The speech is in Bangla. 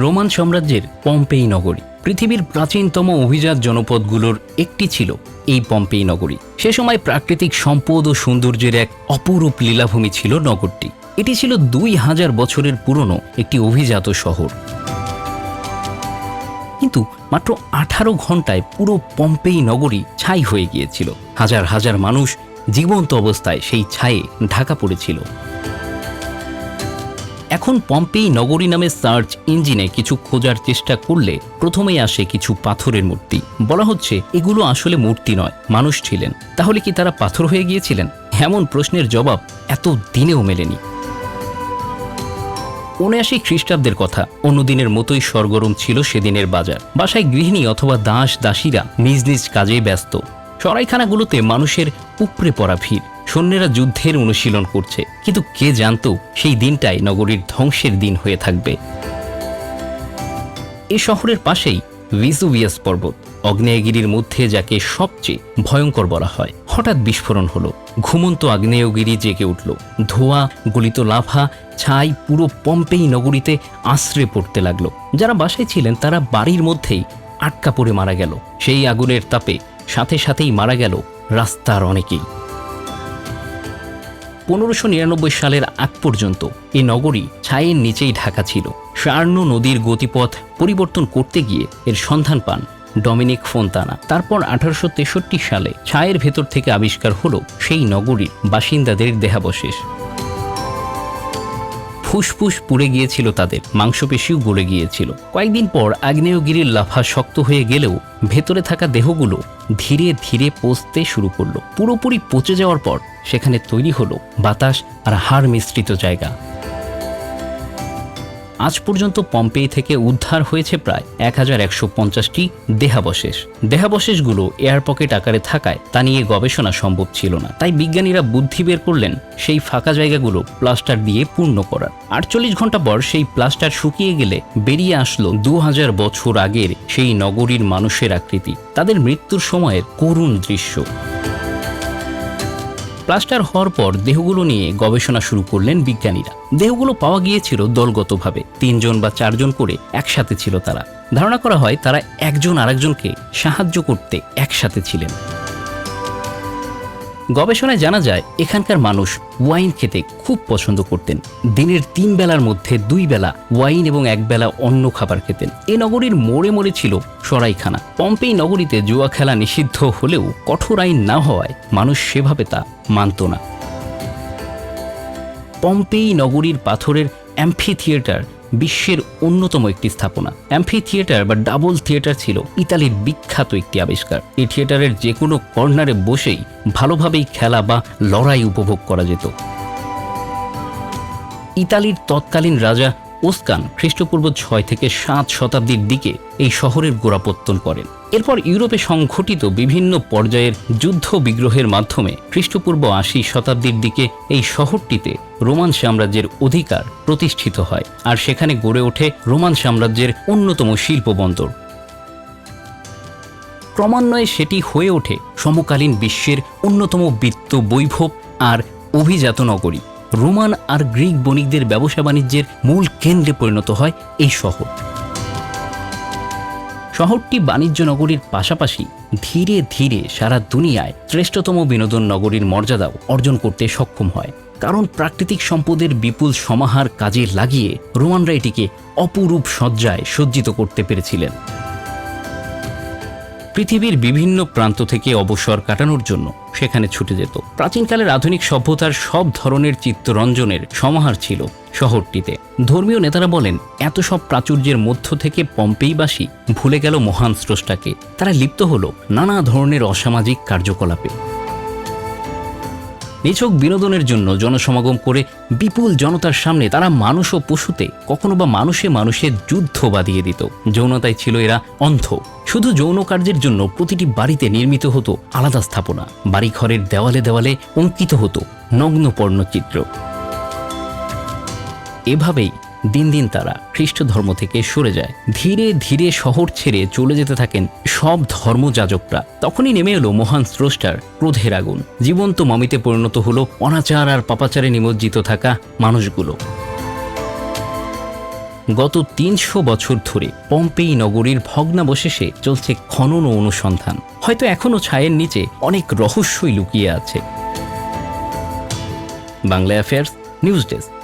রোমান সাম্রাজ্যের পম্পেই নগরী পৃথিবীর প্রাচীনতম অভিজাত জনপদগুলোর একটি ছিল এই পম্পেই নগরী। সে সময় প্রাকৃতিক সম্পদ ও সৌন্দর্যের এক অপরূপ লীলাভূমি ছিল নগরটি। এটি ছিল 2000 বছরের পুরনো একটি অভিজাত শহর। কিন্তু মাত্র 18 ঘন্টায় পুরো পম্পেই নগরী ছাই হয়ে গিয়েছিল। হাজার হাজার মানুষ জীবন্ত অবস্থায় সেই ছায়ে ঢাকা পড়েছিল। এখন পম্পেই নগরী নামে সার্চ ইঞ্জিনে কিছু খোঁজার চেষ্টা করলে প্রথমেই আসে কিছু পাথরের মূর্তি। বলা হচ্ছে এগুলো আসলে মূর্তি নয়, মানুষ ছিলেন। তাহলে কি তারা পাথর হয়ে গিয়েছিলেন? এমন প্রশ্নের জবাব এত দিনেও মেলেনি। 79 খ্রিস্টাব্দের কথা। অন্যদিনের মতোই সরগরম ছিল সেদিনের বাজার। বাসায় গৃহিণী অথবা দাস দাসীরা নিজ নিজ কাজে ব্যস্ত। সরাইখানাগুলোতে মানুষের উপড়ে পড়া ভিড়। সৈন্যেরা যুদ্ধের অনুশীলন করছে, কিন্তু কে জানতো সেই দিনটাই নগরীর ধ্বংসের দিন হয়ে থাকবে। এই শহরের পাশেই ভিসুভিয়াস পর্বত, আগ্নেয়গিরির মধ্যে যাকে সবচেয়ে ভয়ঙ্কর বলা হয়। হঠাৎ বিস্ফোরণ হলো, ঘুমন্ত আগ্নেয়গিরি জেগে উঠল। ধোঁয়া, গলিত লাভা, ছাই পুরো পম্পেই নগরীতে আশ্রে পড়তে লাগলো। যারা বাসায় ছিলেন তারা বাড়ির মধ্যেই আটকা পড়ে মারা গেল। সেই আগুনের তাপে সাথে সাথেই মারা গেল রাস্তার অনেকেই। 1599 সালের আগ পর্যন্ত এই নগরী ছায়ের নিচেই ঢাকা ছিল। সার্নো নদীর গতিপথ পরিবর্তন করতে গিয়ে এর সন্ধান পান ডমিনিক ফোন্তানা। তারপর 1863 সালে ছায়ের ভেতর থেকে আবিষ্কার হলো সেই নগরীর বাসিন্দাদের দেহাবশেষ। ফুসফুস পুড়ে গিয়েছিল তাদের, মাংসপেশিও গলে গিয়েছিল। কয়েকদিন পর আগ্নেয়গিরির লাভা শক্ত হয়ে গেলেও ভেতরে থাকা দেহগুলো ধীরে ধীরে পচতে শুরু করলো। পুরোপুরি পচে যাওয়ার পর সেখানে তৈরি হলো বাতাস আর হাড় মিশ্রিত জায়গা। আজ পর্যন্ত পম্পেই থেকে উদ্ধার হয়েছে প্রায় 1150টি দেহাবশেষ। দেহাবশেষগুলো এয়ার পকেট আকারে থাকায় তা নিয়ে গবেষণা সম্ভব ছিল না। তাই বিজ্ঞানীরা বুদ্ধি বের করলেন সেই ফাঁকা জায়গাগুলো প্লাস্টার দিয়ে পূর্ণ করার। 48 ঘন্টা পর সেই প্লাস্টার শুকিয়ে গেলে বেরিয়ে আসলো 2000 বছর আগের সেই নগরীর মানুষের আকৃতি, তাদের মৃত্যুর সময়ের করুণ দৃশ্য। প্লাস্টার হওয়ার পর দেহগুলো নিয়ে গবেষণা শুরু করলেন বিজ্ঞানীরা। দেহগুলো পাওয়া গিয়েছিল দলগতভাবে, 3 জন বা 4 জন করে একসাথে ছিল তারা। ধারণা করা হয় তারা একজন আরেকজনকে সাহায্য করতে একসাথে ছিলেন। গবেষণায় জানা যায় এখানকার মানুষ ওয়াইন খেতে খুব পছন্দ করতেন। দিনের 3 বেলার মধ্যে 2 বেলা ওয়াইন এবং 1 বেলা অন্য খাবার খেতেন। এই নগরীর মোড়ে মোড়ে ছিল সরাইখানা। পম্পেই নগরীতে জুয়া খেলা নিষিদ্ধ হলেও কঠোর আইন না হওয়ায় মানুষ সেভাবে তা মানত না। পম্পেই নগরীর পাথরের অ্যাম্ফি থিয়েটার বিশ্বের অন্যতম একটি স্থাপনা। অ্যাম্ফি থিয়েটার বা ডাবল থিয়েটার ছিল ইতালির বিখ্যাত একটি আবিষ্কার। এই থিয়েটারের যে কোনো কর্নারে বসেই ভালোভাবেই খেলা বা লড়াই উপভোগ করা যেত। ইতালির তৎকালীন রাজা ওস্কান খ্রিস্টপূর্ব 6 থেকে 7 শতাব্দীর দিকে এই শহরের গোড়াপত্তন করেন। এরপর ইউরোপে সংঘটিত বিভিন্ন পর্যায়ের যুদ্ধ বিগ্রহের মাধ্যমে খ্রিস্টপূর্ব 80 শতাব্দীর দিকে এই শহরটিতে রোমান সাম্রাজ্যের অধিকার প্রতিষ্ঠিত হয়, আর সেখানে গড়ে ওঠে রোমান সাম্রাজ্যের অন্যতম শিল্প বন্দর। ক্রমান্বয়ে সেটি হয়ে ওঠে সমকালীন বিশ্বের অন্যতম বিত্ত বৈভব আর অভিজাত নগরী। রোমান আর গ্রিক বণিকদের ব্যবসা বাণিজ্যের মূল কেন্দ্রে পরিণত হয় এই শহর। শহরটি বাণিজ্য নগরীর পাশাপাশি ধীরে ধীরে সারা দুনিয়ায় শ্রেষ্ঠতম বিনোদন নগরীর মর্যাদাও অর্জন করতে সক্ষম হয়। কারণ প্রাকৃতিক সম্পদের বিপুল সমাহার কাজে লাগিয়ে রোমানরা এটিকে অপরূপ সজ্জায় সজ্জিত করতে পেরেছিলেন। পৃথিবীর বিভিন্ন প্রান্ত থেকে অবসর কাটানোর জন্য সেখানে ছুটে যেত। প্রাচীনকালের আধুনিক সভ্যতার সব ধরনের চিত্তরঞ্জনের সমাহার ছিল শহরটিতে। ধর্মীয় নেতারা বলেন এত সব প্রাচুর্যের মধ্য থেকে পম্পেইবাসী ভুলে গেল মহান স্রষ্টাকে। তারা লিপ্ত হলো নানা ধরনের অসামাজিক কার্যকলাপে। নিছক বিনোদনের জন্য জনসমাগম করে বিপুল জনতার সামনে তারা মানুষ ও পশুতে, কখনো বা মানুষে মানুষে যুদ্ধ বাঁধিয়ে দিত। যৌনতায় ছিল এরা অন্ধ। শুধু যৌন কার্যের জন্য প্রতিটি বাড়িতে নির্মিত হতো আলাদা স্থাপনা। বাড়িঘরের দেওয়ালে দেওয়ালে অঙ্কিত হতো নগ্ন পর্ণচিত্র। এভাবেই দিন দিন তারা খ্রিস্ট ধর্ম থেকে সরে যায়। ধীরে ধীরে শহর ছেড়ে চলে যেতে থাকেন সব ধর্মযাজকরা। তখনই নেমে এলো মহান স্রষ্টার ক্রোধের আগুন। জীবন্ত মমিতে পরিণত হলো অনাচার আর পাপাচারে নিমজ্জিত থাকা মানুষগুলো। গত ৩০০ বছর ধরে পম্পেই নগরীর ভগ্নাবশেষে চলছে খনন ও অনুসন্ধান। হয়তো এখনও ছায়ের নিচে অনেক রহস্যই লুকিয়ে আছে। Bangla affairs, news desk.